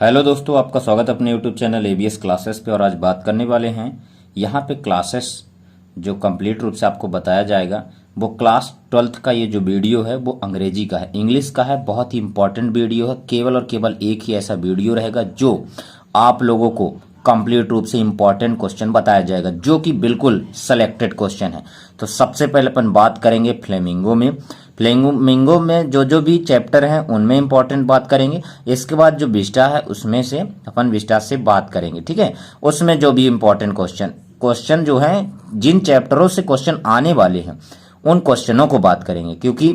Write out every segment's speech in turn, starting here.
Hello दोस्तों, आपका स्वागत है अपने यूट्यूब चैनल एबीएस क्लासेस पे। और आज बात करने वाले हैं यहाँ पे क्लासेस जो कंप्लीट रूप से आपको बताया जाएगा वो क्लास 12th का ये जो वीडियो है वो अंग्रेजी का है, इंग्लिश का है। बहुत ही इंपॉर्टेंट वीडियो है। केवल और केवल एक ही ऐसा वीडियो रहेगा जो आप लोगों को कंप्लीट रूप से इंपॉर्टेंट क्वेश्चन बताया जाएगा, जो कि बिल्कुल सेलेक्टेड क्वेश्चन है। तो सबसे पहले अपन बात करेंगे फ्लेमिंगो में। फ्लेमिंगो में जो जो भी चैप्टर हैं उनमें इंपॉर्टेंट बात करेंगे। इसके बाद जो विस्टा है उसमें से अपन विस्टा से बात करेंगे, ठीक है। उसमें जो भी इंपॉर्टेंट क्वेश्चन जो है, जिन चैप्टरों से क्वेश्चन आने वाले हैं उन क्वेश्चनों को बात करेंगे, क्योंकि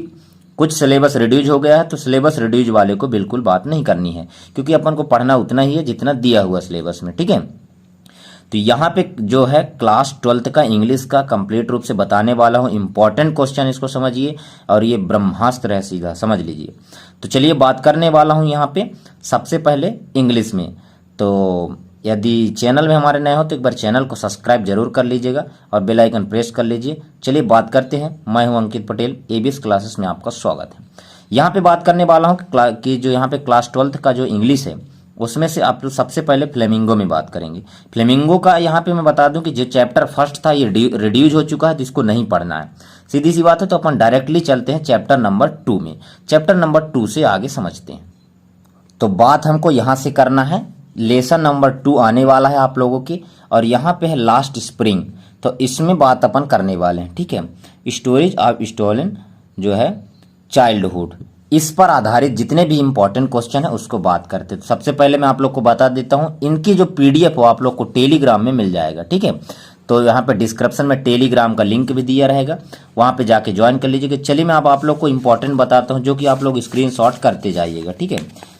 कुछ सिलेबस रिड्यूज हो गया है। तो सिलेबस रिड्यूज वाले को बिल्कुल बात नहीं करनी है, क्योंकि अपन को पढ़ना उतना ही है जितना दिया हुआ सिलेबस में, ठीक है। तो यहाँ पे जो है क्लास 12th का इंग्लिश का कंप्लीट रूप से बताने वाला हूँ। इंपॉर्टेंट क्वेश्चन इसको समझिए, और ये ब्रह्मास्त्र है, सीधा समझ लीजिए। तो चलिए बात करने वाला हूँ यहाँ पे सबसे पहले इंग्लिश में। तो यदि चैनल में हमारे नए हो तो एक बार चैनल को सब्सक्राइब जरूर कर लीजिएगा और बेल आइकन प्रेस कर लीजिए। चलिए बात करते हैं। मैं हूं अंकित पटेल, एबीएस क्लासेस में आपका स्वागत है। यहाँ पे बात करने वाला हूं कि जो यहाँ पे क्लास 12th का जो इंग्लिश है उसमें से आप सबसे पहले फ्लेमिंगो में बात करेंगे। फ्लेमिंगो का यहाँ पे मैं बता दूं कि जो चैप्टर फर्स्ट था ये रिड्यूज हो चुका है, तो इसको नहीं पढ़ना है, सीधी सी बात है। तो अपन डायरेक्टली चलते हैं चैप्टर नंबर 2 में। चैप्टर नंबर 2 से आगे समझते हैं। तो बात हमको यहाँ से करना है, लेसन नंबर 2 आने वाला है आप लोगों की, और यहाँ पे है लास्ट स्प्रिंग। तो इसमें बात अपन करने वाले हैं, ठीक है। स्टोरीज ऑफ स्टोलन जो है चाइल्डहुड, इस पर आधारित जितने भी इंपॉर्टेंट क्वेश्चन है उसको बात करते हैं। तो सबसे पहले मैं आप लोग को बता देता हूँ, इनकी जो पीडीएफ हो आप लोग को टेलीग्राम में मिल जाएगा, ठीक है। तो यहाँ पे डिस्क्रिप्शन में टेलीग्राम का लिंक भी दिया रहेगा, वहाँ पे जाके ज्वाइन कर लीजिएगा। चलिए मैं अब आप लोग को इंपॉर्टेंट बताता हूँ, जो कि आप लोग स्क्रीनशॉट करते जाइएगा, ठीक है।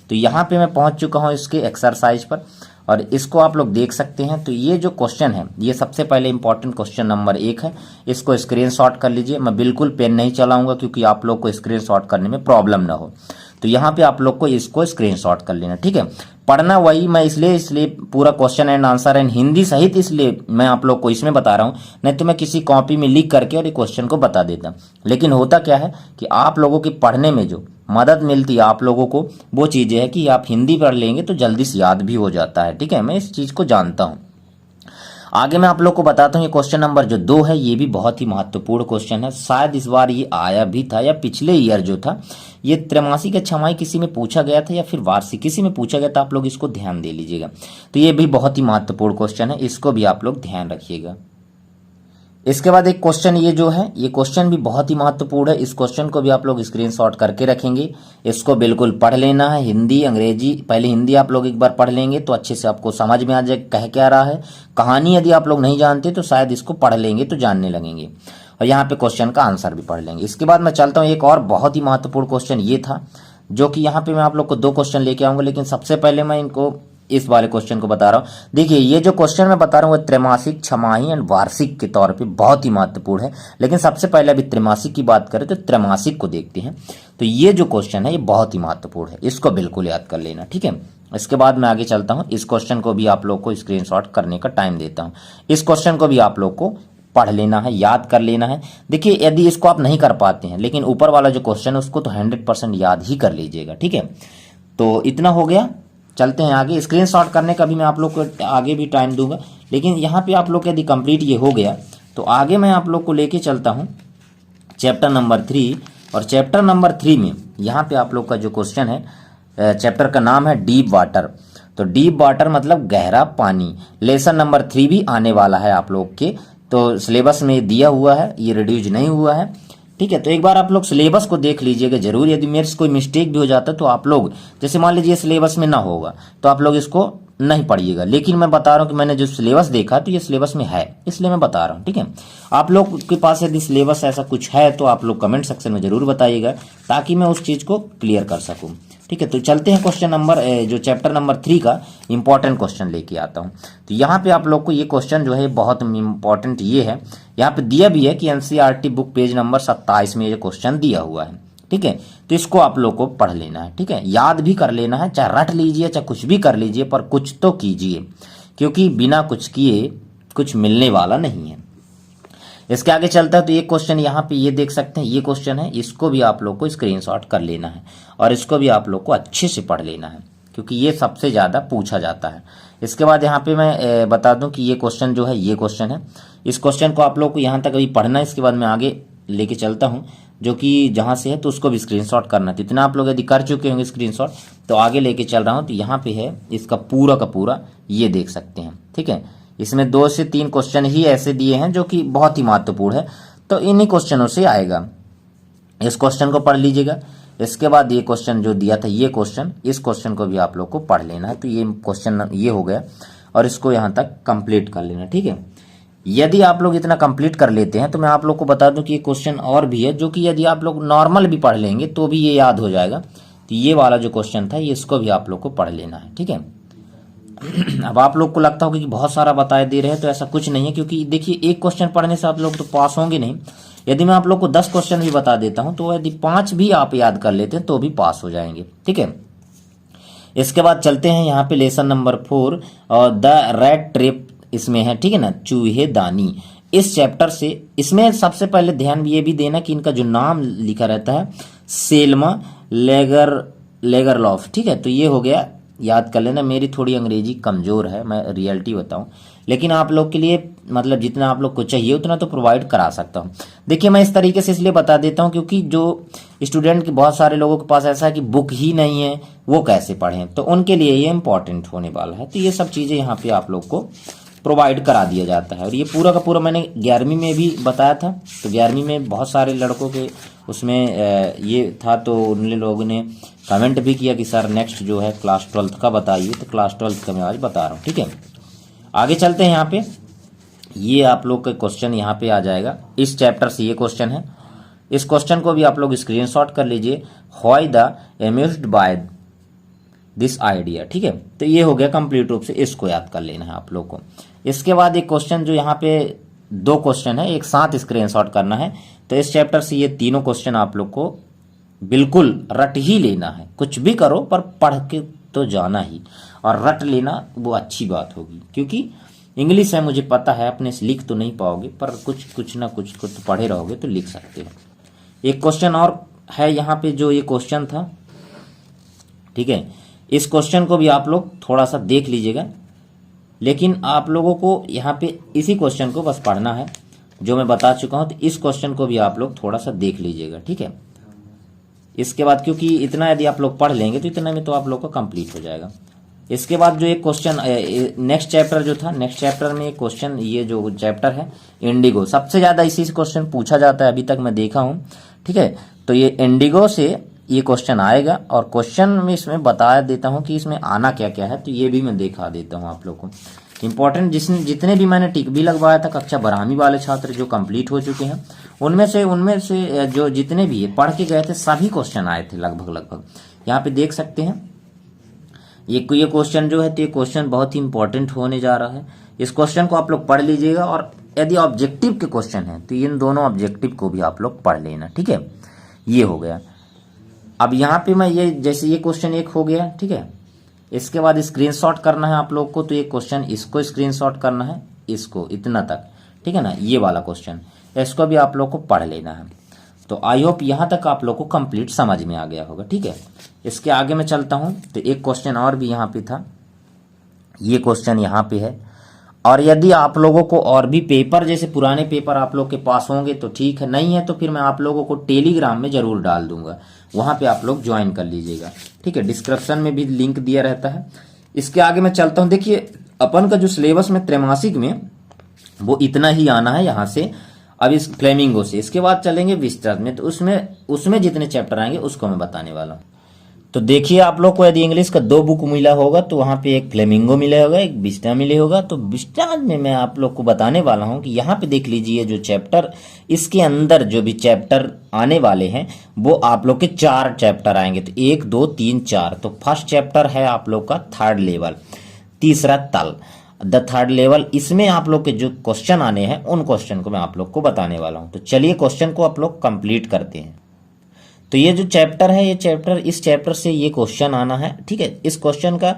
तो यहाँ पे मैं पहुँच चुका हूँ इसके एक्सरसाइज पर, और इसको आप लोग देख सकते हैं। तो ये जो क्वेश्चन है ये सबसे पहले इंपॉर्टेंट क्वेश्चन नंबर 1 है। इसको स्क्रीनशॉट कर लीजिए। मैं बिल्कुल पेन नहीं चलाऊंगा, क्योंकि आप लोग को स्क्रीनशॉट करने में प्रॉब्लम ना हो। तो यहाँ पे आप लोग को इसको स्क्रीनशॉट कर लेना, ठीक है। पढ़ना वही मैं इसलिए पूरा question and answer and Hindi सहित इसलिए मैं आप लोग को इसमें बता रहा हूँ, नहीं तो मैं किसी कॉपी में लिख करके और ये क्वेश्चन को बता देता। लेकिन होता क्या है कि आप लोगों की पढ़ने में जो मदद मिलती है आप लोगों को, वो चीज़ है कि आप हिंदी पढ़ लेंगे तो जल्दी से याद भी हो जाता है, ठीक है। मैं इस चीज़ को जानता हूँ। आगे मैं आप लोग को बताता हूँ, ये क्वेश्चन नंबर जो 2 है ये भी बहुत ही महत्वपूर्ण क्वेश्चन है। शायद इस बार ये आया भी था, या पिछले ईयर जो था ये त्रैमासिक या छमाही किसी में पूछा गया था, या फिर वार्षिक किसी में पूछा गया था। आप लोग इसको ध्यान दे लीजिएगा। तो ये भी बहुत ही महत्वपूर्ण क्वेश्चन है, इसको भी आप लोग ध्यान रखिएगा। इसके बाद एक क्वेश्चन ये जो है, ये क्वेश्चन भी बहुत ही महत्वपूर्ण है। इस क्वेश्चन को भी आप लोग स्क्रीनशॉट करके रखेंगे। इसको बिल्कुल पढ़ लेना है, हिंदी अंग्रेजी। पहले हिंदी आप लोग एक बार पढ़ लेंगे तो अच्छे से आपको समझ में आ जाए कह क्या रहा है। कहानी यदि आप लोग नहीं जानते तो शायद इसको पढ़ लेंगे तो जानने लगेंगे, और यहाँ पे क्वेश्चन का आंसर भी पढ़ लेंगे। इसके बाद मैं चलता हूँ, एक और बहुत ही महत्वपूर्ण क्वेश्चन ये था, जो कि यहाँ पे मैं आप लोग को 2 क्वेश्चन लेके आऊंगा, लेकिन सबसे पहले मैं इनको इस वाले क्वेश्चन को बता रहा हूँ। देखिए ये जो क्वेश्चन मैं बता रहा हूँ वो त्रैमासिक, छमाही एंड वार्षिक के तौर पे बहुत ही महत्वपूर्ण है। लेकिन सबसे पहले अभी त्रैमासिक की बात करें तो त्रैमासिक को देखते हैं। तो ये जो क्वेश्चन है ये बहुत ही महत्वपूर्ण है, इसको बिल्कुल याद कर लेना, ठीक है। इसके बाद मैं आगे चलता हूँ। इस क्वेश्चन को भी आप लोग को स्क्रीनशॉट करने का टाइम देता हूँ। इस क्वेश्चन को भी आप लोग को पढ़ लेना है, याद कर लेना है। देखिए यदि इसको आप नहीं कर पाते हैं, लेकिन ऊपर वाला जो क्वेश्चन है उसको तो 100% याद ही कर लीजिएगा, ठीक है। तो इतना हो गया, चलते हैं आगे। स्क्रीनशॉट करने का भी मैं आप लोग को आगे भी टाइम दूंगा, लेकिन यहाँ पे आप लोग यदि कंप्लीट ये हो गया तो आगे मैं आप लोग को लेके चलता हूँ चैप्टर नंबर 3। और चैप्टर नंबर 3 में यहाँ पे आप लोग का जो क्वेश्चन है, चैप्टर का नाम है डीप वाटर। तो डीप वाटर मतलब गहरा पानी। लेसन नंबर 3 भी आने वाला है आप लोग के, तो सिलेबस में दिया हुआ है, ये रिड्यूज नहीं हुआ है, ठीक है। तो एक बार आप लोग सिलेबस को देख लीजिएगा जरूर। यदि मेरे से कोई मिस्टेक भी हो जाता है तो आप लोग, जैसे मान लीजिए सिलेबस में ना होगा तो आप लोग इसको नहीं पढ़िएगा, लेकिन मैं बता रहा हूँ कि मैंने जो सिलेबस देखा तो ये सिलेबस में है, इसलिए मैं बता रहा हूँ, ठीक है। आप लोग के पास यदि सिलेबस ऐसा कुछ है तो आप लोग कमेंट सेक्शन में जरूर बताइएगा, ताकि मैं उस चीज को क्लियर कर सकूँ, ठीक है। तो चलते हैं क्वेश्चन नंबर जो चैप्टर नंबर 3 का इंपॉर्टेंट क्वेश्चन लेके आता हूँ। तो यहाँ पे आप लोग को ये क्वेश्चन जो है बहुत इंपॉर्टेंट ये है, यहाँ पे दिया भी है कि एनसीईआरटी बुक पेज नंबर 27 में ये क्वेश्चन दिया हुआ है, ठीक है। तो इसको आप लोग को पढ़ लेना है, ठीक है। याद भी कर लेना है, चाहे रट लीजिए चाहे कुछ भी कर लीजिए, पर कुछ तो कीजिए, क्योंकि बिना कुछ किए कुछ मिलने वाला नहीं है। इसके आगे चलता है तो ये क्वेश्चन यहाँ पे ये देख सकते हैं, ये क्वेश्चन है, इसको भी आप लोग को स्क्रीनशॉट कर लेना है और इसको भी आप लोग को अच्छे से पढ़ लेना है, क्योंकि ये सबसे ज़्यादा पूछा जाता है। इसके बाद यहाँ पे मैं बता दूं कि ये क्वेश्चन जो है ये क्वेश्चन है। इस क्वेश्चन को आप लोग को यहाँ तक अभी पढ़ना है, इसके बाद मैं आगे लेके चलता हूँ जो कि जहाँ से है तो उसको भी स्क्रीनशॉट करना है। तो इतना आप लोग यदि कर चुके होंगे स्क्रीनशॉट, तो आगे लेके चल रहा हूँ। तो यहाँ पे है इसका पूरा का पूरा ये देख सकते हैं, ठीक है। इसमें 2 से 3 क्वेश्चन ही ऐसे दिए हैं जो कि बहुत ही महत्वपूर्ण है, तो इन्हीं क्वेश्चनों से आएगा। इस क्वेश्चन को पढ़ लीजिएगा। इसके बाद ये क्वेश्चन जो दिया था ये क्वेश्चन, इस क्वेश्चन को भी आप लोग को पढ़ लेना है। तो ये क्वेश्चन ये हो गया और इसको यहाँ तक कंप्लीट कर लेना, ठीक है। यदि आप लोग इतना कंप्लीट कर लेते हैं तो मैं आप लोग को बता दूं कि ये क्वेश्चन और भी है जो कि यदि आप लोग नॉर्मल भी पढ़ लेंगे तो भी ये याद हो जाएगा। तो ये वाला जो क्वेश्चन था ये इसको भी आप लोग को पढ़ लेना है, ठीक है। अब आप लोग को लगता होगा कि बहुत सारा बताए दे रहे हैं, तो ऐसा कुछ नहीं है, क्योंकि देखिए एक क्वेश्चन पढ़ने से आप लोग तो पास होंगे नहीं। यदि मैं आप लोग को 10 क्वेश्चन भी बता देता हूं तो यदि 5 भी आप याद कर लेते हैं तो भी पास हो जाएंगे, ठीक है। इसके बाद चलते हैं यहाँ पे लेसन नंबर 4 और द रैट ट्रैप इसमें है, ठीक है ना, चूहेदानी। इस चैप्टर से इसमें सबसे पहले ध्यान ये भी देना कि इनका जो नाम लिखा रहता है सेल्मा लेगरलॉफ, ठीक है। तो ये हो गया, याद कर लेना। मेरी थोड़ी अंग्रेजी कमज़ोर है, मैं रियलिटी बताऊं, लेकिन आप लोग के लिए मतलब जितना आप लोग को चाहिए उतना तो प्रोवाइड करा सकता हूं। देखिए मैं इस तरीके से इसलिए बता देता हूं क्योंकि जो स्टूडेंट के बहुत सारे लोगों के पास ऐसा है कि बुक ही नहीं है, वो कैसे पढ़ें, तो उनके लिए ये इंपॉर्टेंट होने वाला है। तो ये सब चीज़ें यहाँ पे आप लोग को प्रोवाइड करा दिया जाता है। और ये पूरा का पूरा मैंने 11वीं में भी बताया था। तो 11वीं में बहुत सारे लड़कों के उसमें ये था, तो उन लोगों ने कमेंट भी किया कि सर नेक्स्ट जो है क्लास 12th का बताइए। तो क्लास 12th का मैं आज बता रहा हूँ, ठीक है। आगे चलते हैं। यहाँ पे ये आप लोग का क्वेश्चन यहाँ पे आ जाएगा, इस चैप्टर से ये क्वेश्चन है। इस क्वेश्चन को भी आप लोग स्क्रीनशॉट कर लीजिए। Why the amused by this idea, ठीक है। तो ये हो गया कंप्लीट रूप से, इसको याद कर लेना है आप लोग को। इसके बाद एक क्वेश्चन जो यहाँ पे 2 क्वेश्चन है एक साथ स्क्रीनशॉट करना है। तो इस चैप्टर से ये तीनों क्वेश्चन आप लोग को बिल्कुल रट ही लेना है। कुछ भी करो पर पढ़ के तो जाना ही, और रट लेना वो अच्छी बात होगी, क्योंकि इंग्लिश है मुझे पता है, अपने से लिख तो नहीं पाओगे पर कुछ ना कुछ को तो पढ़े रहोगे तो लिख सकते हो। एक क्वेश्चन और है यहाँ पे जो ये क्वेश्चन था, ठीक है। इस क्वेश्चन को भी आप लोग थोड़ा सा देख लीजिएगा, लेकिन आप लोगों को यहाँ पे इसी क्वेश्चन को बस पढ़ना है जो मैं बता चुका हूँ। तो इस क्वेश्चन को भी आप लोग थोड़ा सा देख लीजिएगा, ठीक है। इसके बाद क्योंकि इतना यदि आप लोग पढ़ लेंगे तो इतना में तो आप लोग का कंप्लीट हो जाएगा। इसके बाद जो एक क्वेश्चन नेक्स्ट चैप्टर जो था, नेक्स्ट चैप्टर में एक क्वेश्चन, ये जो चैप्टर है इंडिगो, सबसे ज़्यादा इसी से क्वेश्चन पूछा जाता है अभी तक मैं देखा हूँ, ठीक है। तो ये इंडिगो से ये क्वेश्चन आएगा, और क्वेश्चन में इसमें बता देता हूँ कि इसमें आना क्या क्या है। तो ये भी मैं दिखा देता हूँ आप लोग को। इंपॉर्टेंट जितने भी मैंने टिक भी लगवाया था कक्षा 12वीं वाले छात्र जो कंप्लीट हो चुके हैं, उनमें से जो जितने भी पढ़ के गए थे सभी क्वेश्चन आए थे लगभग। यहाँ पे देख सकते हैं ये क्वेश्चन जो है, तो ये क्वेश्चन बहुत ही इंपॉर्टेंट होने जा रहा है। इस क्वेश्चन को आप लोग पढ़ लीजिएगा, और यदि ऑब्जेक्टिव के क्वेश्चन है तो इन दोनों ऑब्जेक्टिव को भी आप लोग पढ़ लेना, ठीक है। ये हो गया। अब यहाँ पे मैं ये जैसे ये क्वेश्चन एक हो गया, ठीक है। इसके बाद स्क्रीनशॉट करना है आप लोग को, तो ये क्वेश्चन इसको स्क्रीनशॉट करना है, इसको इतना तक, ठीक है ना, ये वाला क्वेश्चन, इसको भी आप लोग को पढ़ लेना है। तो आई होप यहाँ तक आप लोग को कंप्लीट समझ में आ गया होगा, ठीक है। इसके आगे मैं चलता हूँ। तो एक क्वेश्चन और भी यहाँ पे था, ये क्वेश्चन यहाँ पे है। और यदि आप लोगों को और भी पेपर जैसे पुराने पेपर आप लोग के पास होंगे तो ठीक है, नहीं है तो फिर मैं आप लोगों को टेलीग्राम में जरूर डाल दूंगा, वहां पे आप लोग ज्वाइन कर लीजिएगा, ठीक है। डिस्क्रिप्शन में भी लिंक दिया रहता है। इसके आगे मैं चलता हूं। देखिए अपन का जो सिलेबस में त्रैमासिक में वो इतना ही आना है यहाँ से, अब इस फ्लेमिंगो से। इसके बाद चलेंगे विस्तार में, तो उसमें जितने चैप्टर आएंगे उसको मैं बताने वाला हूँ। तो देखिए आप लोग को यदि इंग्लिश का 2 बुक मिला होगा तो वहाँ पे एक फ्लेमिंगो मिला होगा, एक विस्टा मिले होगा। तो विस्टा में मैं आप लोग को बताने वाला हूँ कि यहाँ पे देख लीजिए जो चैप्टर, इसके अंदर जो भी चैप्टर आने वाले हैं वो आप लोग के 4 चैप्टर आएंगे। तो 1 2 3 4। तो फर्स्ट चैप्टर है आप लोग का थर्ड लेवल, तीसरा तल, द थर्ड लेवल। इसमें आप लोग के जो क्वेश्चन आने हैं उन क्वेश्चन को मैं आप लोग को बताने वाला हूँ। तो चलिए क्वेश्चन को आप लोग कंप्लीट करते हैं। तो ये जो चैप्टर है, इस चैप्टर से ये क्वेश्चन आना है, ठीक है। इस क्वेश्चन का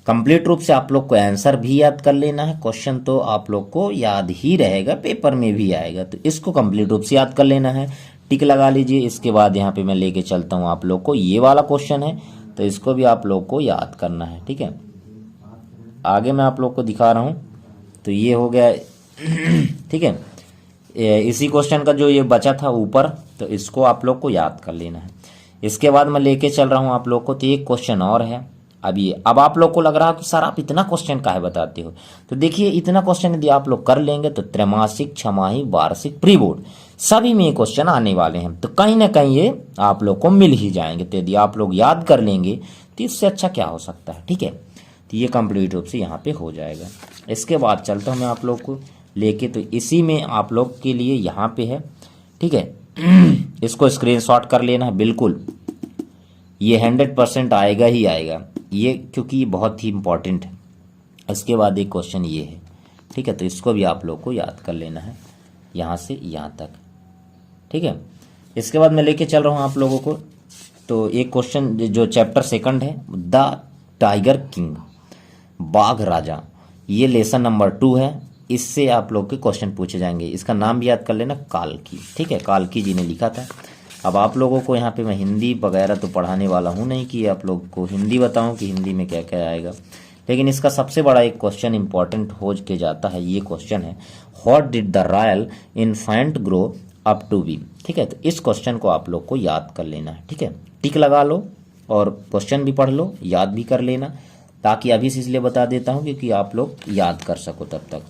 कंप्लीट रूप से आप लोग को आंसर भी याद कर लेना है। क्वेश्चन तो आप लोग को याद ही रहेगा, पेपर में भी आएगा, तो इसको कंप्लीट रूप से याद कर लेना है, टिक लगा लीजिए। इसके बाद यहाँ पे मैं लेके चलता हूँ आप लोग को, ये वाला क्वेश्चन है। तो इसको भी आप लोग को याद करना है। ठीक है, आगे मैं आप लोग को दिखा रहा हूँ। तो ये हो गया ठीक है, इसी क्वेश्चन का जो ये बचा था ऊपर, तो इसको आप लोग को याद कर लेना है। इसके बाद मैं लेके चल रहा हूँ आप लोग को, तो एक क्वेश्चन और है। अब आप लोग को लग रहा है कि सर आप इतना क्वेश्चन काहे बताते हो, तो देखिए इतना क्वेश्चन यदि आप लोग कर लेंगे तो त्रैमासिक, छमाही, वार्षिक, प्री बोर्ड सभी में ये क्वेश्चन आने वाले हैं, तो कहीं ना कहीं ये आप लोग को मिल ही जाएंगे। तो यदि आप लोग याद कर लेंगे तो इससे अच्छा क्या हो सकता है। ठीक है, तो ये कंप्लीट रूप से यहाँ पे हो जाएगा। इसके बाद चलता हूँ मैं आप लोग को लेके, तो इसी में आप लोग के लिए यहाँ पे है। ठीक है, इसको स्क्रीनशॉट कर लेना है बिल्कुल, ये 100% आएगा ही आएगा ये, क्योंकि ये बहुत ही इंपॉर्टेंट है। इसके बाद एक क्वेश्चन ये है। ठीक है, तो इसको भी आप लोग को याद कर लेना है यहाँ से यहाँ तक। ठीक है, इसके बाद मैं लेके चल रहा हूँ आप लोगों को, तो एक क्वेश्चन जो चैप्टर 2 है, द टाइगर किंग, बाघ राजा, ये लेसन नंबर 2 है। इससे आप लोग के क्वेश्चन पूछे जाएंगे। इसका नाम भी याद कर लेना, काल्की। ठीक है, काल्की जी ने लिखा था। अब आप लोगों को यहाँ पे मैं हिंदी वगैरह तो पढ़ाने वाला हूँ नहीं कि आप लोग को हिंदी बताऊँ कि हिंदी में क्या क्या आएगा, लेकिन इसका सबसे बड़ा एक क्वेश्चन इंपॉर्टेंट हो के जाता है। ये क्वेश्चन है, what did the royal infant grow up to be. ठीक है, तो इस क्वेश्चन को आप लोग को याद कर लेना है। ठीक है, टिक लगा लो और क्वेश्चन भी पढ़ लो, याद भी कर लेना, ताकि अभी से इसलिए बता देता हूँ क्योंकि आप लोग याद कर सको तब तक।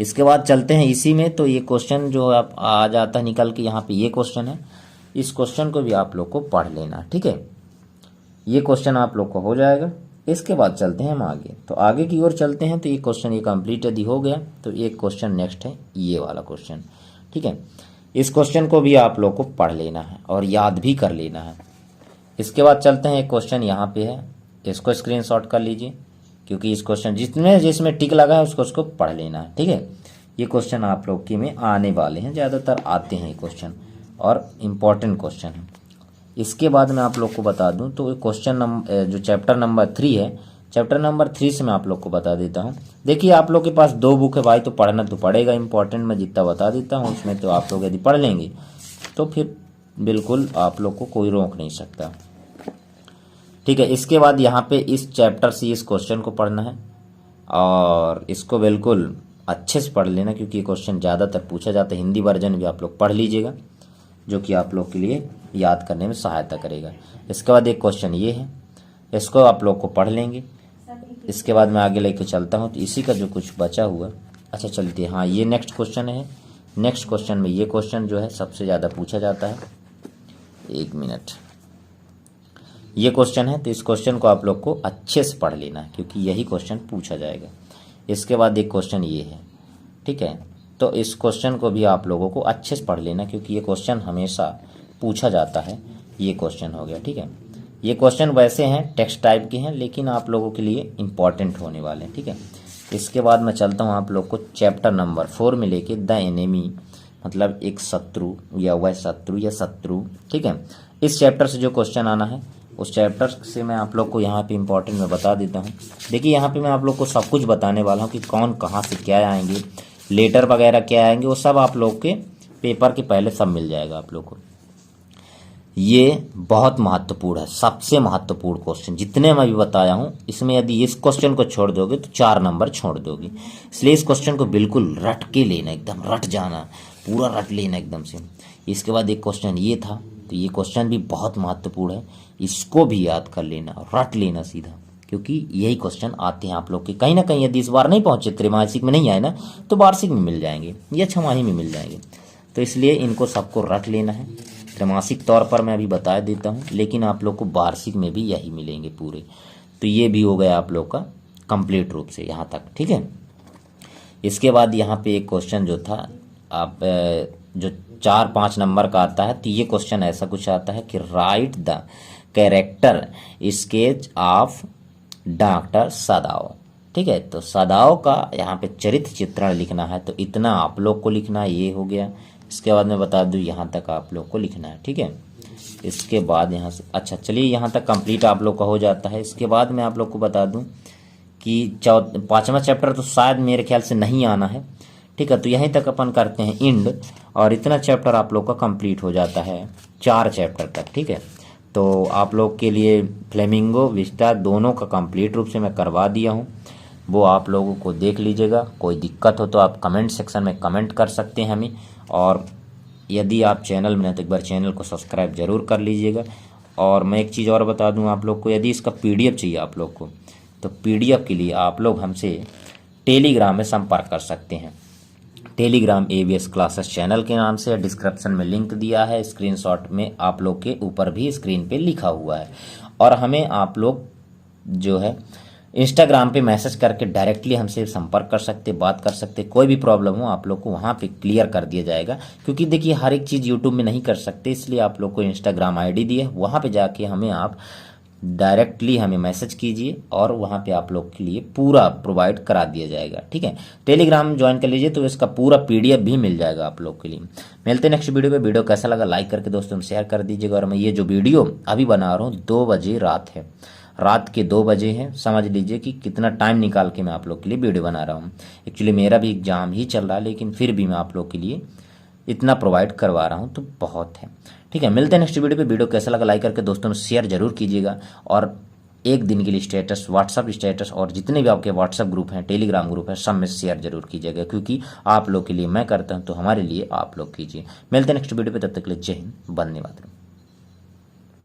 इसके बाद चलते हैं इसी में, तो ये क्वेश्चन जो आप आ जाता है निकल के, यहाँ पे ये क्वेश्चन है, इस क्वेश्चन को भी आप लोग को पढ़ लेना। ठीक है, ये क्वेश्चन आप लोग को हो जाएगा। इसके बाद चलते हैं हम आगे, तो आगे की ओर चलते हैं। तो ये क्वेश्चन ये कंप्लीट यदि हो गया, तो एक क्वेश्चन नेक्स्ट है ये वाला क्वेश्चन। ठीक है, इस क्वेश्चन को भी आप लोग को पढ़ लेना है और याद भी कर लेना है। इसके बाद चलते हैं, एक क्वेश्चन यहाँ पे है, इसको स्क्रीनशॉट कर लीजिए, क्योंकि इस क्वेश्चन जिसमें टिक लगा है उसको पढ़ लेना है। ठीक है, ये क्वेश्चन आप लोग के में आने वाले हैं, ज़्यादातर आते हैं ये क्वेश्चन और इम्पॉर्टेंट क्वेश्चन है। इसके बाद मैं आप लोग को बता दूं, तो क्वेश्चन नंबर जो चैप्टर नंबर 3 है, चैप्टर नंबर 3 से मैं आप लोग को बता देता हूं। देखिए आप लोग के पास 2 बुक है भाई, तो पढ़ना तो पड़ेगा, इंपॉर्टेंट मैं जितना बता देता हूं उसमें तो आप लोग यदि पढ़ लेंगे तो फिर बिल्कुल आप लोग को कोई रोक नहीं सकता। ठीक है, इसके बाद यहाँ पे इस चैप्टर से इस क्वेश्चन को पढ़ना है और इसको बिल्कुल अच्छे से पढ़ लेना, क्योंकि ये क्वेश्चन ज़्यादातर पूछा जाता है। हिंदी वर्जन भी आप लोग पढ़ लीजिएगा, जो कि आप लोग के लिए याद करने में सहायता करेगा। इसके बाद एक क्वेश्चन ये है, इसको आप लोग को पढ़ लेंगे। इसके बाद मैं आगे लेके चलता हूँ, तो इसी का जो कुछ बचा हुआ, अच्छा चलते हैं, हाँ ये नेक्स्ट क्वेश्चन है। नेक्स्ट क्वेश्चन में ये क्वेश्चन जो है सबसे ज़्यादा पूछा जाता है। 1 मिनट, ये क्वेश्चन है, तो इस क्वेश्चन को आप लोग को अच्छे से पढ़ लेना है, क्योंकि यही क्वेश्चन पूछा जाएगा। इसके बाद एक क्वेश्चन ये है। ठीक है, तो इस क्वेश्चन को भी आप लोगों को अच्छे से पढ़ लेना, क्योंकि ये क्वेश्चन हमेशा पूछा जाता है। ये क्वेश्चन हो गया। ठीक है, ये क्वेश्चन वैसे हैं टेक्स्ट टाइप के हैं, लेकिन आप लोगों के लिए इंपॉर्टेंट होने वाले हैं। ठीक है, इसके बाद मैं चलता हूँ आप लोग को चैप्टर नंबर 4 में लेके, द एनिमी, मतलब एक शत्रु या वह शत्रु या शत्रु। ठीक है, इस चैप्टर से जो क्वेश्चन आना है उस चैप्टर से मैं आप लोग को यहाँ पे इंपॉर्टेंट मैं बता देता हूँ। देखिए यहाँ पे मैं आप लोग को सब कुछ बताने वाला हूँ कि कौन कहाँ से क्या आएंगे, लेटर वगैरह क्या आएंगे, वो सब आप लोग के पेपर के पहले सब मिल जाएगा आप लोग को। ये बहुत महत्वपूर्ण है, सबसे महत्वपूर्ण क्वेश्चन जितने मैं भी बताया हूँ, इसमें यदि इस क्वेश्चन को छोड़ दोगे तो 4 नंबर छोड़ दोगे। इसलिए इस क्वेश्चन को बिल्कुल रट के लेना, एकदम रट जाना, पूरा रट लेना एकदम से। इसके बाद एक क्वेश्चन ये था, तो ये क्वेश्चन भी बहुत महत्वपूर्ण है, इसको भी याद कर लेना, रट लेना सीधा, क्योंकि यही क्वेश्चन आते हैं आप लोग के कहीं ना कहीं। यदि इस बार नहीं पहुंचे, त्रैमासिक में नहीं आए ना, तो वार्षिक में मिल जाएंगे या छमाही में मिल जाएंगे। तो इसलिए इनको सबको रट लेना है। त्रैमासिक तौर पर मैं अभी बता देता हूँ, लेकिन आप लोग को वार्षिक में भी यही मिलेंगे पूरे। तो ये भी हो गया आप लोग का कंप्लीट रूप से यहाँ तक। ठीक है, इसके बाद यहाँ पे एक क्वेश्चन जो था, आप जो 4-5 नंबर का आता है, तो ये क्वेश्चन ऐसा कुछ आता है कि right the character sketch of doctor सदाओ। ठीक है, तो सदाओ का यहाँ पे चरित्र चित्रण लिखना है, तो इतना आप लोग को लिखना है, ये हो गया। इसके बाद मैं बता दूं यहाँ तक आप लोग को लिखना है। ठीक है, इसके बाद यहाँ से, अच्छा चलिए यहाँ तक कंप्लीट आप लोग का हो जाता है। इसके बाद मैं आप लोग को बता दूं कि 5वां चैप्टर तो शायद मेरे ख्याल से नहीं आना है। ठीक है, तो यहीं तक अपन करते हैं एंड, और इतना चैप्टर आप लोग का कंप्लीट हो जाता है 4 चैप्टर तक। ठीक है, तो आप लोग के लिए फ्लेमिंगो विस्टा दोनों का कंप्लीट रूप से मैं करवा दिया हूँ, वो आप लोगों को देख लीजिएगा। कोई दिक्कत हो तो आप कमेंट सेक्शन में कमेंट कर सकते हैं हमें, और यदि आप चैनल में हैं तो एक बार चैनल को सब्सक्राइब जरूर कर लीजिएगा। और मैं एक चीज़ और बता दूं आप लोग को, यदि इसका पीडीएफ चाहिए आप लोग को, तो पीडीएफ के लिए आप लोग हमसे टेलीग्राम में संपर्क कर सकते हैं। टेलीग्राम एबीएस क्लासेस चैनल के नाम से डिस्क्रिप्शन में लिंक दिया है, स्क्रीनशॉट में आप लोग के ऊपर भी स्क्रीन पे लिखा हुआ है। और हमें आप लोग जो है इंस्टाग्राम पे मैसेज करके डायरेक्टली हमसे संपर्क कर सकते, बात कर सकते। कोई भी प्रॉब्लम हो आप लोग को वहाँ पे क्लियर कर दिया जाएगा, क्योंकि देखिए हर एक चीज़ यूट्यूब में नहीं कर सकते, इसलिए आप लोग को इंस्टाग्राम आईडी दी है, वहाँ पे जाके हमें आप डायरेक्टली हमें मैसेज कीजिए और वहाँ पे आप लोग के लिए पूरा प्रोवाइड करा दिया जाएगा। ठीक है, टेलीग्राम ज्वाइन कर लीजिए तो इसका पूरा पीडीएफ भी मिल जाएगा आप लोग के लिए। मिलते हैं नेक्स्ट वीडियो पे। वीडियो कैसा लगा लाइक करके दोस्तों में शेयर कर दीजिएगा। और मैं ये जो वीडियो अभी बना रहा हूँ 2 बजे रात के 2 बजे हैं, समझ लीजिए कि कितना टाइम निकाल के मैं आप लोग के लिए वीडियो बना रहा हूँ। एक्चुअली मेरा भी एग्जाम ही चल रहा है, लेकिन फिर भी मैं आप लोग के लिए इतना प्रोवाइड करवा रहा हूँ तो बहुत है। ठीक है, मिलते हैं नेक्स्ट वीडियो पे। वीडियो कैसा लगा लाइक करके दोस्तों में शेयर जरूर कीजिएगा। और एक दिन के लिए स्टेटस, व्हाट्सअप स्टेटस और जितने भी आपके व्हाट्सअप ग्रुप हैं, टेलीग्राम ग्रुप है, सब में शेयर जरूर कीजिएगा, क्योंकि आप लोग के लिए मैं करता हूँ तो हमारे लिए आप लोग कीजिए। मिलते हैं नेक्स्ट वीडियो पे, तब तक के लिए जय हिंद, वंदे मातरम।